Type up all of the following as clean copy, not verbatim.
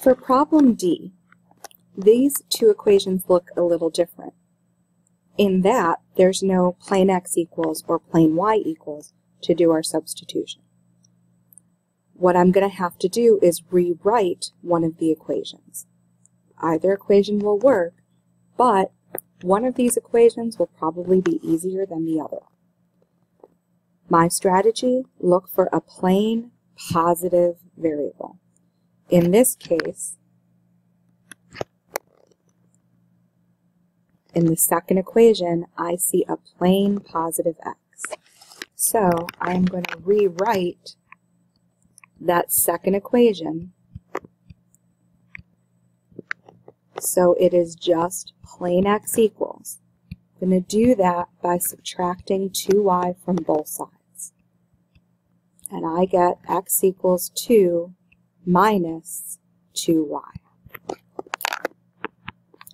For problem D, these two equations look a little different. In that, there's no plane x equals or plane y equals to do our substitution. What I'm going to have to do is rewrite one of the equations. Either equation will work, but one of these equations will probably be easier than the other. My strategy, look for a plane positive variable. In this case, in the second equation, I see a plane positive x. So I am going to rewrite that second equation so it is just plane x equals. I'm going to do that by subtracting 2y from both sides. And I get x equals 2 minus 2y.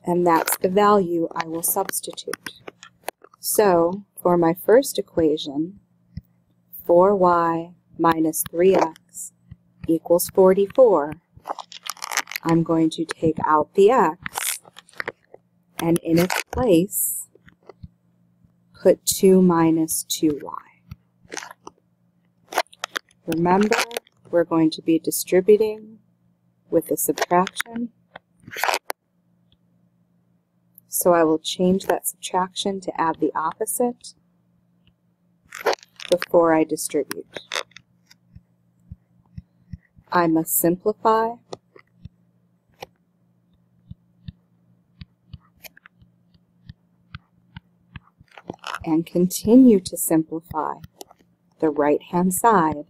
And that's the value I will substitute. So, for my first equation, 4y minus 3x equals 44. I'm going to take out the x, and in its place, put 2 minus 2y. Remember, we're going to be distributing with a subtraction. So I will change that subtraction to add the opposite before I distribute. I must simplify. And continue to simplify the right-hand side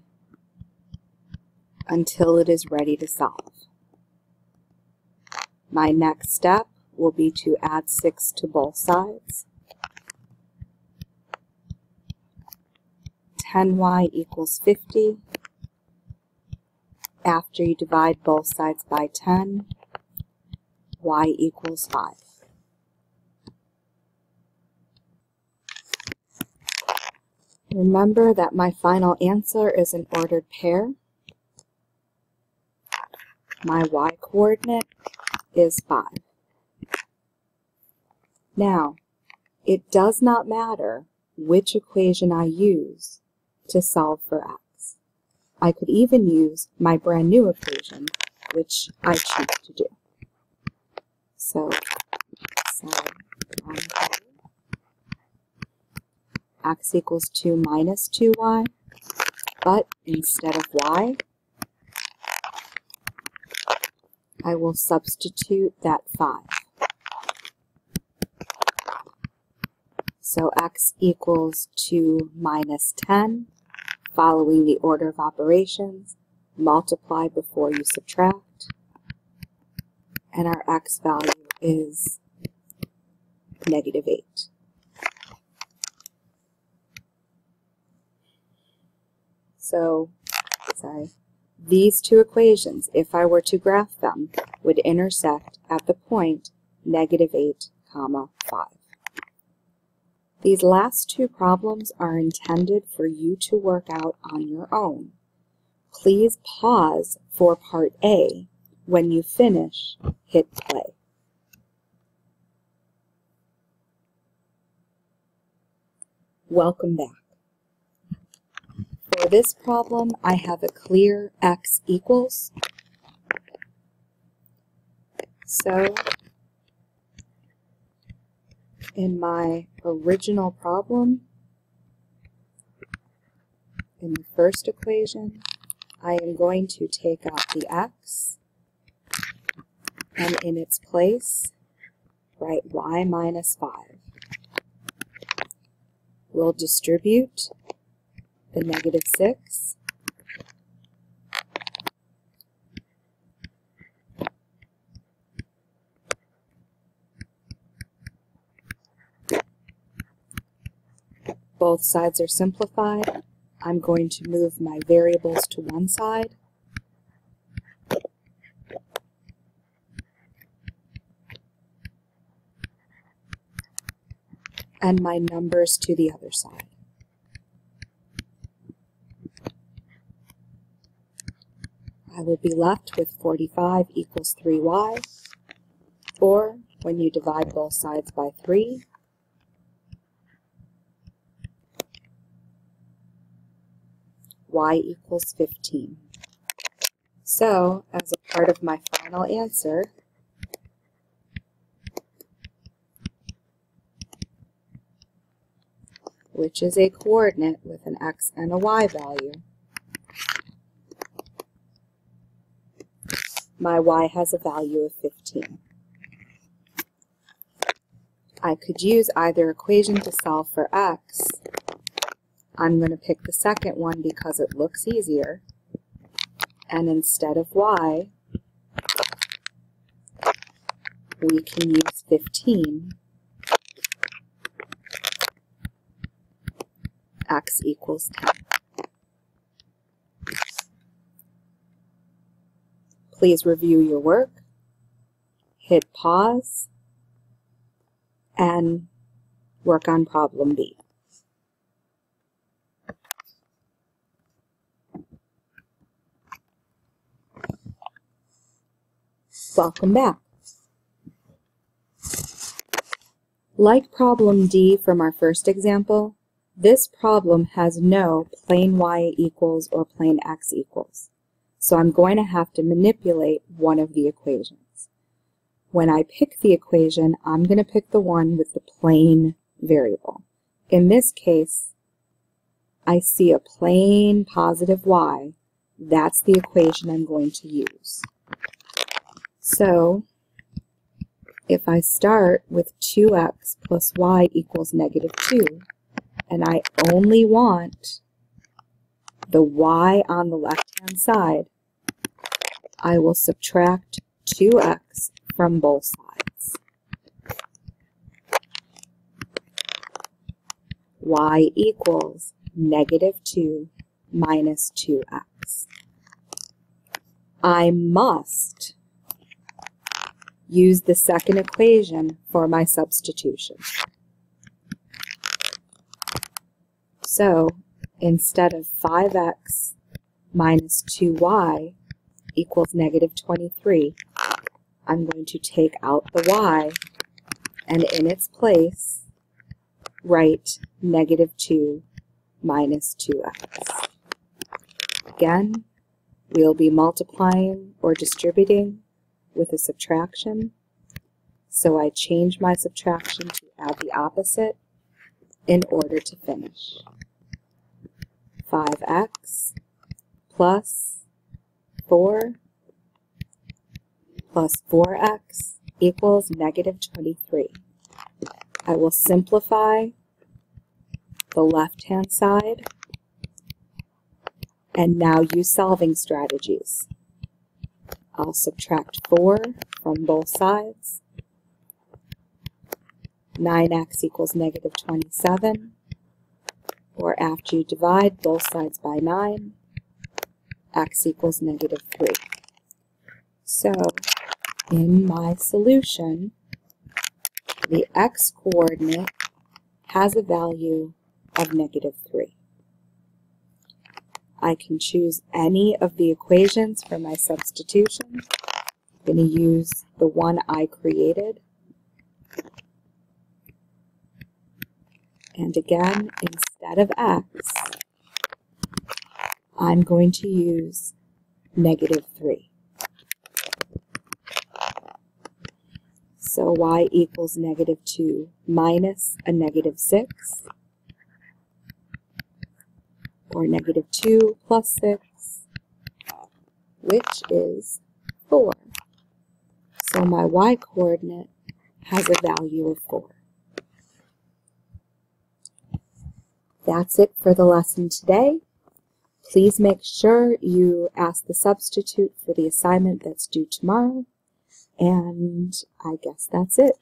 until it is ready to solve. My next step will be to add 6 to both sides. 10y equals 50. After you divide both sides by 10, y equals 5. Remember that my final answer is an ordered pair. My y-coordinate is 5. Now, it does not matter which equation I use to solve for x. I could even use my brand new equation, which I choose to do. So, x equals 2 minus 2y, but instead of y, I will substitute that 5. So x equals 2 minus 10, following the order of operations, multiply before you subtract, and our x value is negative 8. So, these two equations, if I were to graph them, would intersect at the point negative 8, 5. These last two problems are intended for you to work out on your own. Please pause for part A. When you finish, hit play. Welcome back. For this problem, I have a clear x equals. So, in my original problem, in the first equation, I am going to take out the x, and in its place, write y minus 5. We'll distribute the negative 6. Both sides are simplified. I'm going to move my variables to one side. And my numbers to the other side. I will be left with 45 equals 3y, or when you divide both sides by 3, y equals 15. So, as a part of my final answer, which is a coordinate with an x and a y value, my y has a value of 15. I could use either equation to solve for x. I'm going to pick the second one because it looks easier. And instead of y, we can use 15. X equals 10. Please review your work, hit pause, and work on problem B. Welcome back. Like problem D from our first example, this problem has no plain y equals or plain x equals. So I'm going to have to manipulate one of the equations. When I pick the equation, I'm going to pick the one with the plain variable. In this case, I see a plain positive y. That's the equation I'm going to use. So, if I start with 2x plus y equals negative 2, and I only want the y on the left-hand side, I will subtract 2x from both sides. Y equals negative 2 minus 2x. I must use the second equation for my substitution. So, instead of 5x minus 2y equals negative 23, I'm going to take out the y and in its place write negative 2 minus 2x. Again, we'll be multiplying or distributing with a subtraction, so I change my subtraction to add the opposite in order to finish. 5x plus 4 plus 4x equals negative 23. I will simplify the left-hand side and now use solving strategies. I'll subtract 4 from both sides. 9x equals negative 27. Or after you divide both sides by 9, x equals negative 3. So, in my solution, the x-coordinate has a value of negative 3. I can choose any of the equations for my substitution. I'm going to use the one I created. And again, instead of x, I'm going to use negative 3. So y equals negative 2 minus a negative 6. Or negative 2 plus 6, which is 4. So my y-coordinate has a value of 4. That's it for the lesson today. Please make sure you ask the substitute for the assignment that's due tomorrow. And I guess that's it.